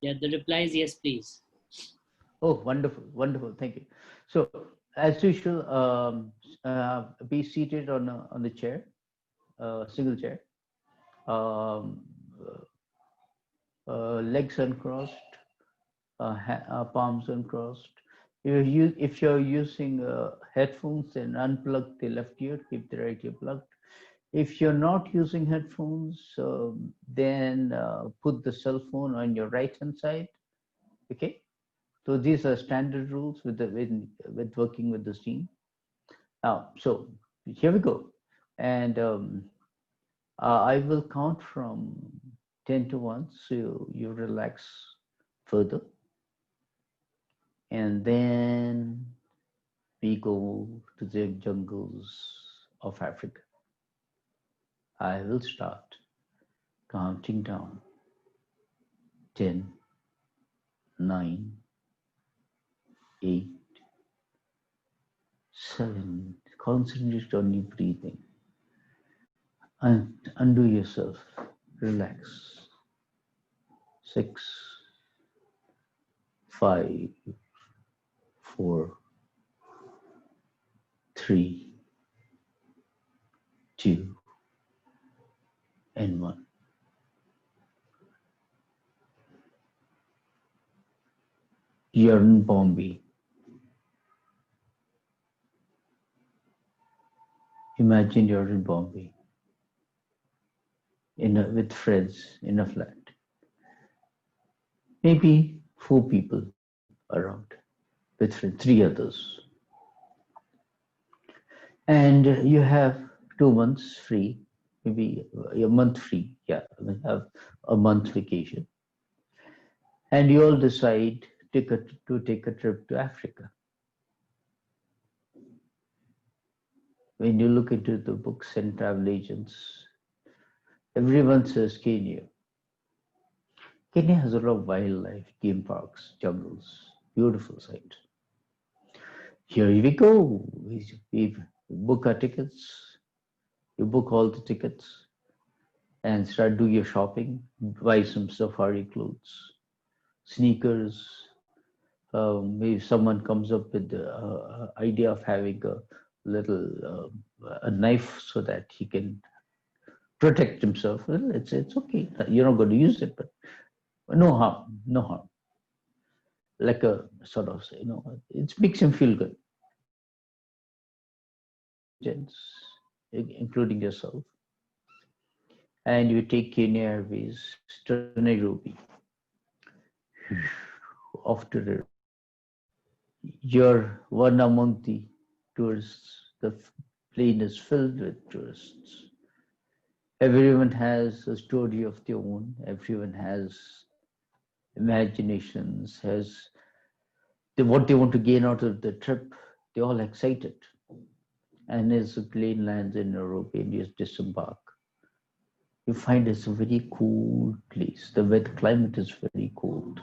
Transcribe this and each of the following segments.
Yeah, the reply is yes, please. Oh, wonderful, wonderful. Thank you. So, as usual, be seated on the chair, single chair, um, legs uncrossed, palms uncrossed. If you're using headphones, then unplug the left ear, keep the right ear plugged. If you're not using headphones, then put the cell phone on your right hand side. Okay. So these are standard rules with working with this team. Now, so here we go, and I will count from 10 to 1, so you relax further, and then we go to the jungles of Africa. I will start counting down 10, 9, 8, 7. Concentrate on your breathing and undo yourself. Relax. 6, 5, 4, 3, 2, and 1. You're in Bombay. Imagine you're in Bombay with friends in a flat. Maybe 4 people around with friends, 3 others. And you have 2 months free, maybe a month free. Yeah, we have a month vacation. And you all decide to take a trip to Africa. When you look into the books and travel agents, everyone says Kenya. Kenya has a lot of wildlife, game parks, jungles, beautiful sights. Here we go. We book our tickets. You book all the tickets and start do your shopping. Buy some safari clothes, sneakers. Maybe someone comes up with the idea of having a little a knife so that he can protect himself. Well, it's okay. You're not going to use it, but no harm, no harm. Like a sort of, it makes him feel good. Gents, including yourself, and you take Kenya Airways to Nairobi. Off to the You're one among the tourists. The plane is filled with tourists. Everyone has a story of their own. Everyone has imaginations, has what they want to gain out of the trip. They're all excited. And as the plane lands in Nairobi and you disembark, you find it's a very cool place. The weather climate is very cold.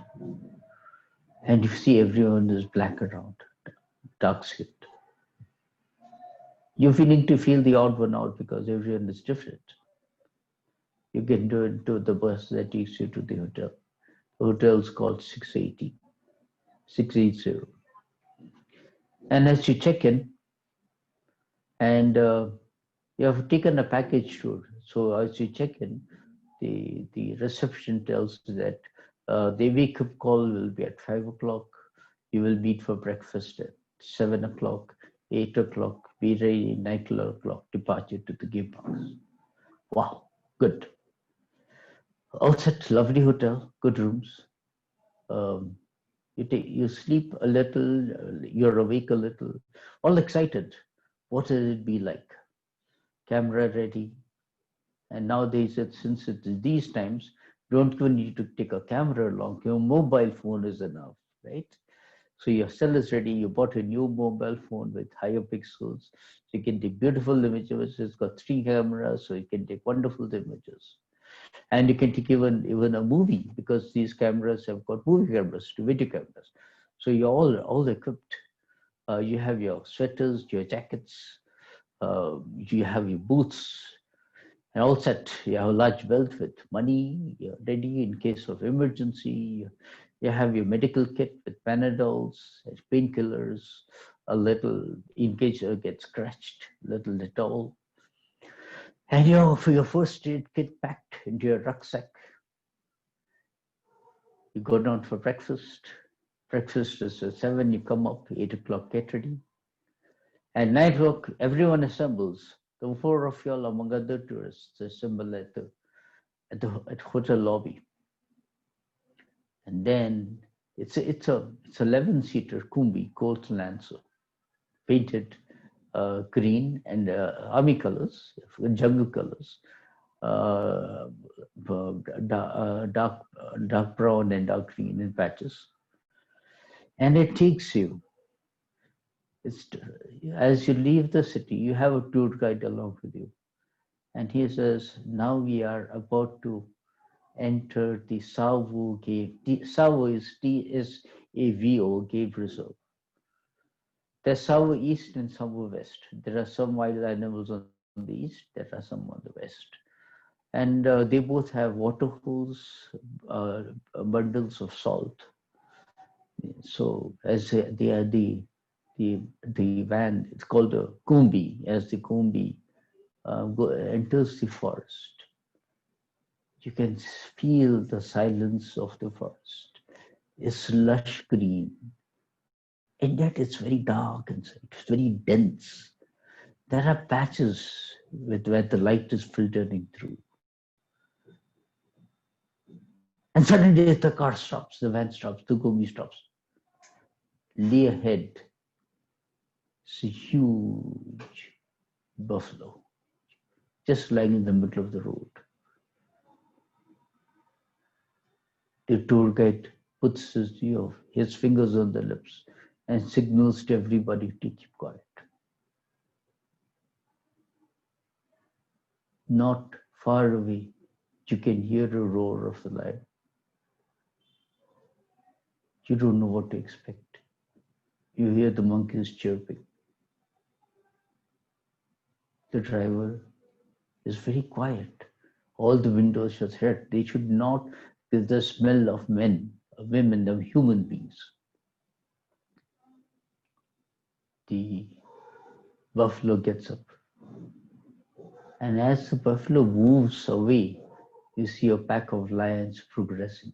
And you see everyone is black around, dark skinned. You're feeling to feel the odd one out because everyone is different. You get into the bus that takes you to the hotel. The hotel is called 680. And as you check in, and you have taken a package tour. So as you check in, the reception tells you that the wake up call will be at 5 o'clock. You will meet for breakfast at 7 o'clock, 8 o'clock, be ready 9 o'clock, departure to the game parks. Wow, good. All set, lovely hotel, good rooms. You sleep a little, you're awake a little, all excited. What will it be like? Camera ready. And nowadays, since it's these times, don't even need to take a camera along. Your mobile phone is enough, right? So your cell is ready. You bought a new mobile phone with higher pixels. So you can take beautiful images. It's got 3 cameras, so you can take wonderful images. And you can take even a movie because these cameras have got movie cameras to video cameras. So you're all equipped. You have your sweaters, your jackets, you have your boots, And all set. You have a large belt with money. You're ready in case of emergency. You have your medical kit with Panadols, painkillers, a little in case you get scratched, little Dettol, and for your first aid kit packed into your rucksack. You go down for breakfast. Breakfast is at 7. You come up 8 o'clock. Get ready. At 9 o'clock, everyone assembles. The four of y'all, among other tourists, assemble at the hotel lobby. And then it's a 11-seater Kumbi Colt Lancer, painted green and army colors, jungle colors, dark brown and dark green in patches. And it takes you. As you leave the city, you have a tour guide along with you, and he says, "Now we are about to enter the Tsavo Cave." Tsavo is Tsavo Cave Reserve. There's Tsavo East and Tsavo West. There are some wild animals on the east, there are some on the west. And they both have waterholes, bundles of salt. So as they are the van, it's called a Kumbi, as the Kumbi enters the forest. You can feel the silence of the forest. It's lush green, and yet it's very dark inside. It's very dense. There are patches where the light is filtering through. And suddenly the car stops, the van stops, the Kumbi stops. Lay ahead, it's a huge buffalo, just lying in the middle of the road. The tour guide puts his fingers on the lips and signals to everybody to keep quiet. Not far away, you can hear the roar of the lion. You don't know what to expect. You hear the monkeys chirping. The driver is very quiet. All the windows are shut. They should not give the smell of men, of women, of human beings. The buffalo gets up. And as the buffalo moves away, you see a pack of lions progressing.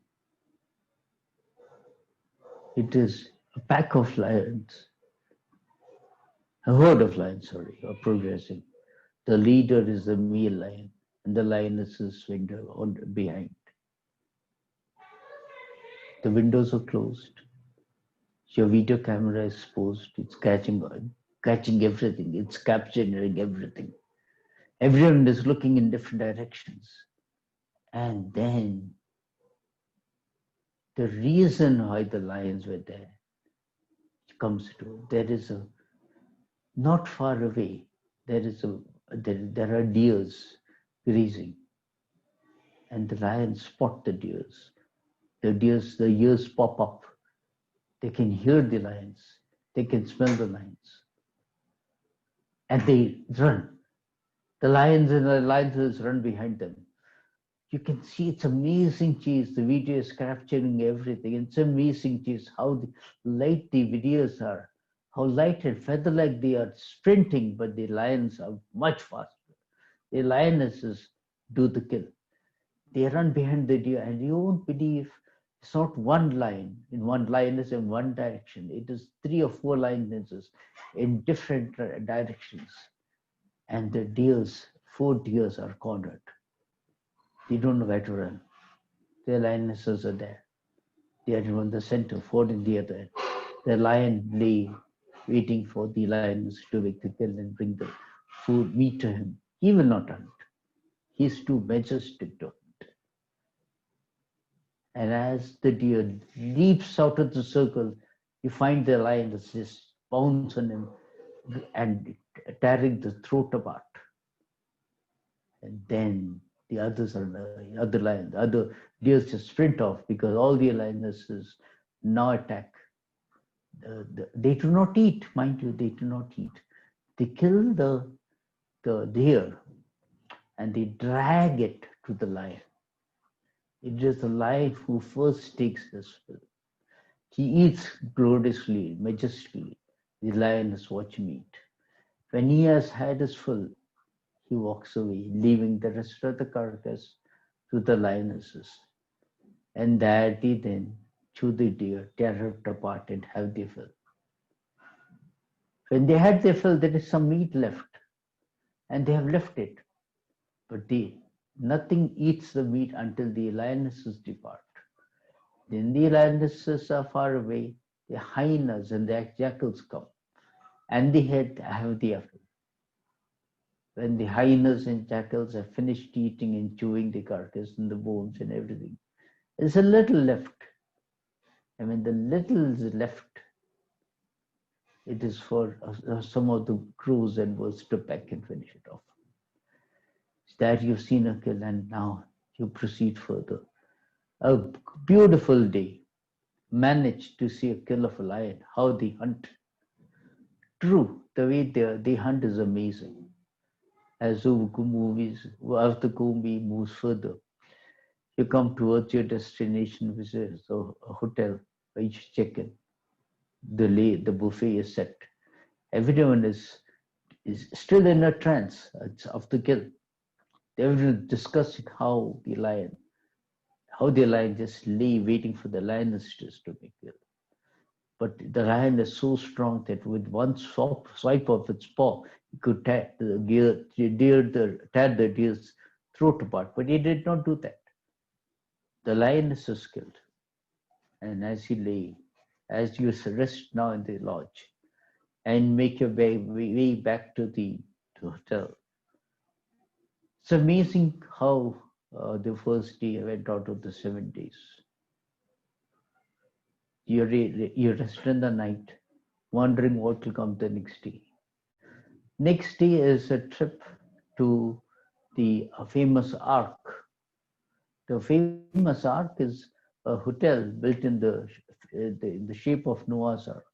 It is a pack of lions, a herd of lions, sorry, are progressing. The leader is the male lion, and the lioness is behind. The windows are closed. Your video camera is posed. It's catching everything. It's capturing everything. Everyone is looking in different directions. And then the reason why the lions were there comes to. There is a, not far away, there are deers grazing. And the lions spot the deers. The ears pop up. They can hear the lions. They can smell the lions. And they run. The lions and the lioness run behind them. You can see it's amazing chase. The video is capturing everything. It's amazing chase, how light the videos are, how light and feather-like they are sprinting, but the lions are much faster. The lionesses do the kill. They run behind the deer, and you won't believe it's not one lion in one lioness in one direction. It is 3 or 4 lionesses in different directions. And the deers, 4 deers are cornered. They don't know where to run. The lionesses are there. They are in the center, 4 in the other end. The lion lay waiting for the lioness to make the kill and bring the meat to him. He will not hunt. He's too majestic to hunt. And as the deer leaps out of the circle, you find the lioness just pounce on him and tearing the throat apart. And then the other deers just sprint off because all the lionesses now attack. They do not eat, mind you, they do not eat. They kill the deer, and they drag it to the lion. It is the lion who first takes his fill. He eats gloriously, majestically. The lion is watching eat. When he has had his fill, he walks away, leaving the rest of the carcass to the lionesses. And that they then chew the deer, tear it apart, and have their fill. When they had their fill, there is some meat left, and they have left it. But nothing eats the meat until the lionesses depart. Then the lionesses are far away, the hyenas and the jackals come, and they have the fill. When the hyenas and jackals have finished eating and chewing the carcass and the bones and everything, there's a little left. And when the little is left, it is for some of the crows and birds to peck and finish it off. That you've seen a kill, and now you proceed further. A beautiful day, managed to see a kill of a lion, how they hunt. True, the way they hunt is amazing. As the Kumbi moves further, you come towards your destination, which is a hotel where you check in. The buffet is set. Everyone is still in a trance of the kill. They're discussing how the lion just lay waiting for the lionesses to be killed. But the lion is so strong that with one swipe of its paw, he could tear the deer's throat apart. But he did not do that. The lioness was killed. And as you rest now in the lodge and make your way back to the hotel, it's amazing how the first day went out of the 7 days. You rest in the night, wondering what will come the next day. Next day is a trip to the famous Ark. The famous Ark is a hotel built in the shape of Noah's Ark.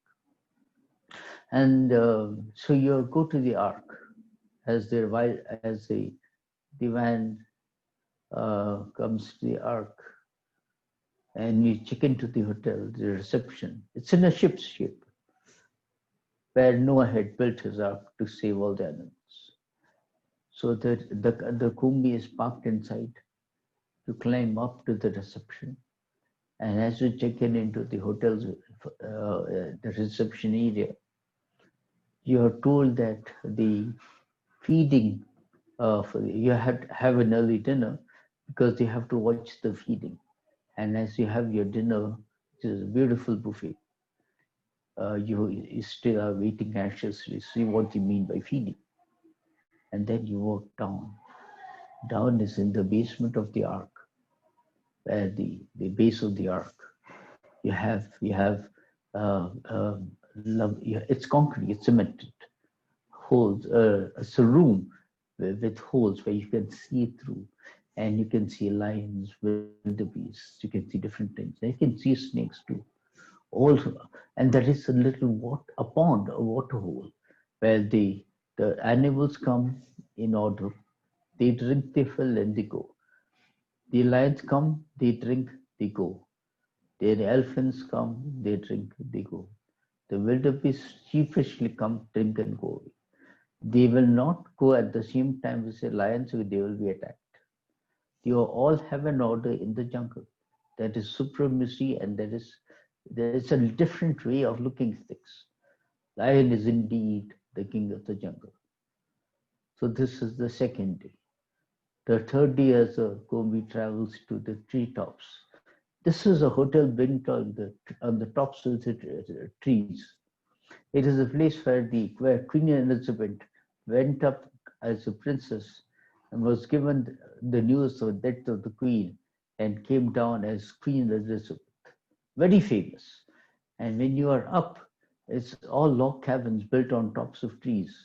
And so you go to the Ark as the van comes to the Ark, and you check into the hotel, the reception. It's in a ship's shape, where Noah had built his ark to save all the animals. So the Kumbi is parked inside. You climb up to the reception, and as you check in into the hotel's the reception area, you are told that the feeding you have an early dinner because you have to watch the feeding. And as you have your dinner, which is a beautiful buffet, you still are waiting anxiously to see what you mean by feeding. And then you walk down. Down is in the basement of the ark, where the base of the ark. You have it's concrete, it's cemented holes. It's a room with holes where you can see through, and you can see lions, wildebeests. You can see different things. And you can see snakes too. Also, and there is a little a pond, a water hole, where the animals come in order. They drink, they fill, and they go. The lions come, they drink, they go. The elephants come, they drink, they go. The wildebeest sheepishly come, drink, and go away. They will not go at the same time as the lions, so they will be attacked. You all have an order in the jungle. That is supremacy, and there is a different way of looking at things. Lion is indeed the king of the jungle. So this is the second day. The third day, as Gobi travels to the treetops. This is a hotel built on the tops of the trees. It is a place where Queen Elizabeth went up as a princess and was given the news of the death of the Queen and came down as Queen Elizabeth. Very famous. And when you are up, it's all log cabins built on tops of trees,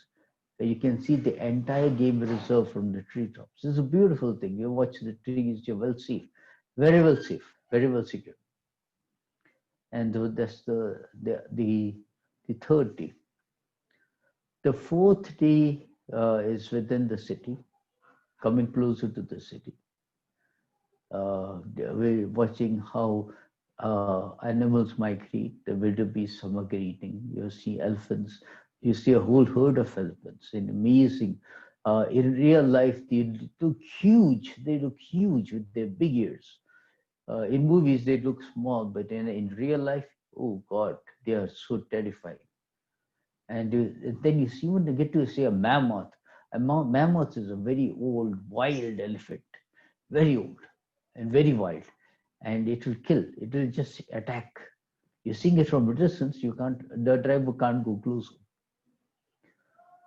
where you can see the entire game reserve from the treetops. It's a beautiful thing. You watch the trees, you're well safe, very well secure. And that's the third day. The fourth day is within the city. coming closer to the city. We're watching how animals migrate, the wildebeest are migrating. You see elephants, you see a whole herd of elephants, and amazing. In real life, they look huge. They look huge with their big ears. In movies, they look small, but in real life, oh God, they are so terrifying. And then you see when they get to see a mammoth. Mammoth is a very old, wild elephant, very old and very wild, and it will kill. It will just attack. You're seeing it from a distance. You can't. The driver can't go closer.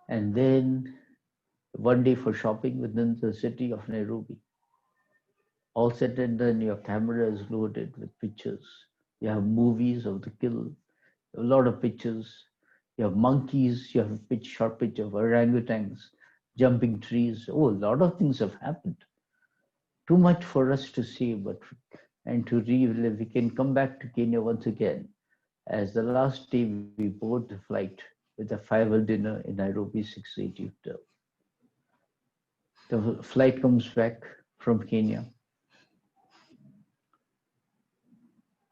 And then one day for shopping within the city of Nairobi, all said and done, your camera is loaded with pictures. You have movies of the kill, a lot of pictures. You have monkeys, you have a short picture of orangutans jumping trees. Oh, a lot of things have happened. Too much for us to see, but and to relive. We can come back to Kenya once again. As the last day, we board the flight with a farewell dinner in Nairobi 680 Hotel. The flight comes back from Kenya.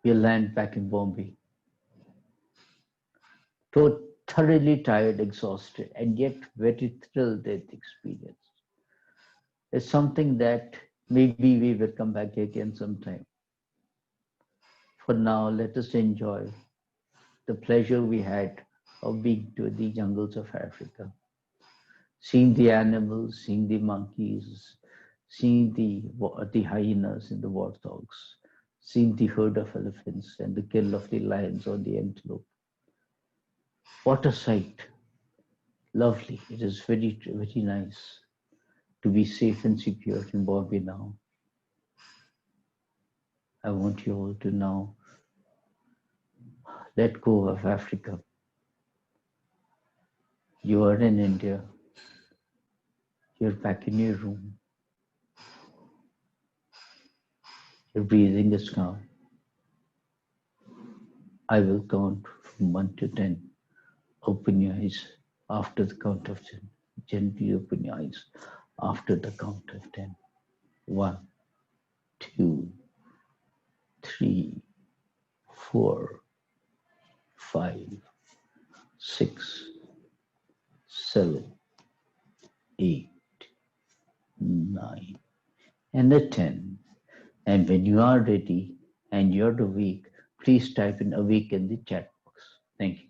We land back in Bombay. Thoroughly tired, exhausted, and yet very thrilled at the experience. It's something that maybe we will come back again sometime. For now, let us enjoy the pleasure we had of being to the jungles of Africa, seeing the animals, seeing the monkeys, seeing the hyenas and the warthogs, seeing the herd of elephants and the kill of the lions or the antelope. What a sight! Lovely. It is very, very nice to be safe and secure in Bombay now. I want you all to now let go of Africa. You are in India. You're back in your room. Your breathing is calm. I will count from 1 to 10. Open your eyes after the count of 10. Gently open your eyes after the count of 10. 1, 2, 3, 4, 5, 6, 7, 8, 9, and a 10. And when you are ready and you're awake, please type in awake in the chat box. Thank you.